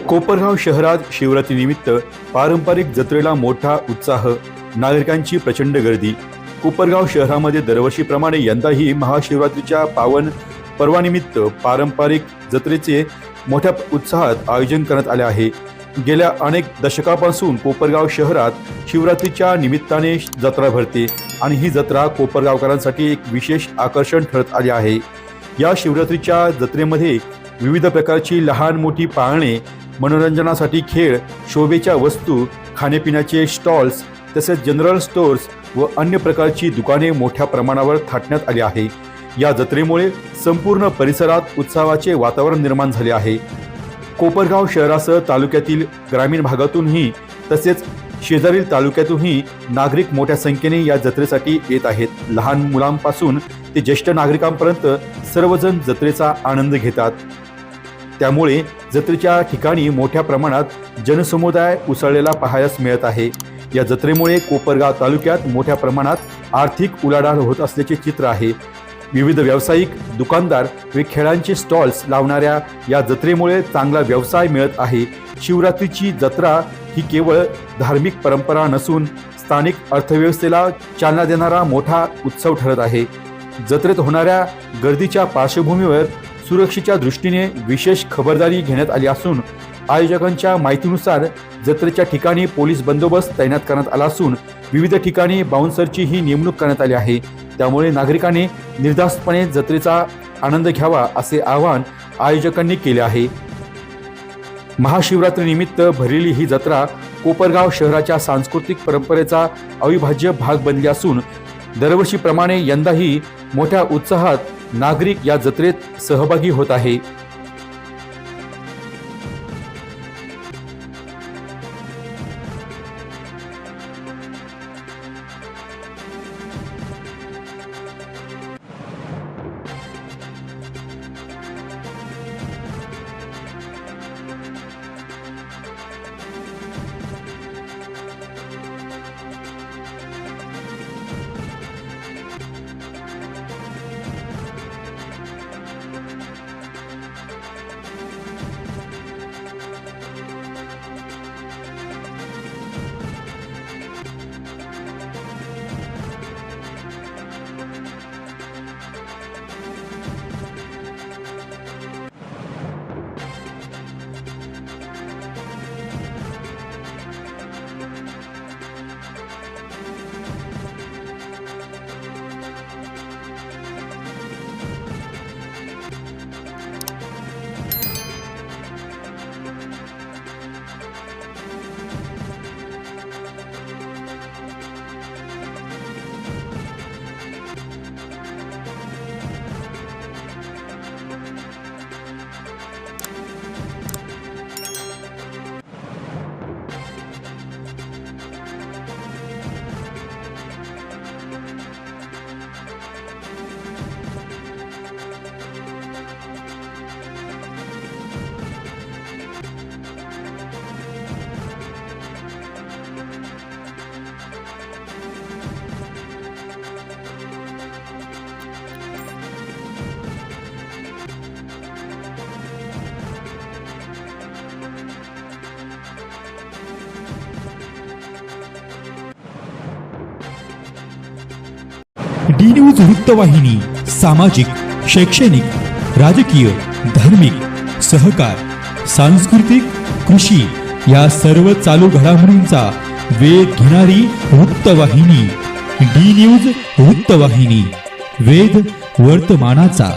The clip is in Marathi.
कोपरगाव शहरात शिवरात्रीनिमित्त पारंपरिक जत्रेला मोठा उत्साह, नागरिकांची प्रचंड गर्दी। कोपरगाव शहरामध्ये दरवर्षीप्रमाणे यंदाही महाशिवरात्रीच्या पावन पर्वानिमित्त पारंपरिक जत्रेचे मोठ्या उत्साहात आयोजन करण्यात आले आहे। गेल्या अनेक दशकापासून कोपरगाव शहरात शिवरात्रीच्या निमित्ताने जत्रा भरते आणि ही जत्रा कोपरगावकरांसाठी एक विशेष आकर्षण ठरत आली आहे। या शिवरात्रीच्या जत्रेमध्ये विविध प्रकारची लहान मोठी पाळणे, मनोरंजनासाठी खेळ, शोभेच्या वस्तू, खाण्यापिण्याचे स्टॉल्स तसेच जनरल स्टोर्स व अन्य प्रकारची दुकाने मोठ्या प्रमाणावर थाटण्यात आली आहे। या जत्रेमुळे संपूर्ण परिसरात उत्सवाचे वातावरण निर्माण झाले आहे। कोपरगाव शहरासह तालुक्यातील ग्रामीण भागातूनही तसेच शेजारील तालुक्यातूनही नागरिक मोठ्या संख्येने या जत्रेसाठी येत आहेत। लहान मुलांपासून ते ज्येष्ठ नागरिकांपर्यंत सर्वजण जत्रेचा आनंद घेतात। त्यामुळे जत्रेच्या ठिकाणी मोठ्या प्रमाणात जनसमुदाय उसळलेला पाहायला मिळत आहे। या जत्रेमुळे कोपरगाव तालुक्यात मोठ्या प्रमाणात आर्थिक उलाढाल होत असल्याचे चित्र आहे। विविध व्यावसायिक, दुकानदार व खेळांचे स्टॉल्स लावणाऱ्या या जत्रेमुळे चांगला व्यवसाय मिळत आहे। शिवरात्रीची जत्रा ही केवळ धार्मिक परंपरा नसून स्थानिक अर्थव्यवस्थेला चालना देणारा मोठा उत्सव ठरत आहे। जत्रेत होणाऱ्या गर्दीच्या पार्श्वभूमीवर सुरक्षेच्या दृष्टीने विशेष खबरदारी घेण्यात आली असून आयोजकांच्या माहितीनुसार जत्रेच्या ठिकाणी पोलीस बंदोबस्त तैनात करण्यात आला असून विविध ठिकाणी बाउन्सरची ही नेमणूक करण्यात आली आहे। त्यामुळे नागरिकांनी निर्धास्तपणे जत्रेचा आनंद घ्यावा असे आवाहन आयोजकांनी केले आहे। महाशिवरात्रीनिमित्त भरलेली ही जत्रा कोपरगाव शहराच्या सांस्कृतिक परंपरेचा अविभाज्य भाग बनली असून दरवर्षीप्रमाणे यंदाही मोठ्या उत्साहात नागरिक या जत्रेत सहभागी होत आहे। डी न्यूज वृत्तवाहिनी सामाजिक, शैक्षणिक, राजकीय, धार्मिक, सहकार, सांस्कृतिक, कृषी या सर्व चालू घडामोडींचा वेध घेणारी वृत्तवाहिनी। डी न्यूज वृत्तवाहिनी, वेध वर्तमानाचा।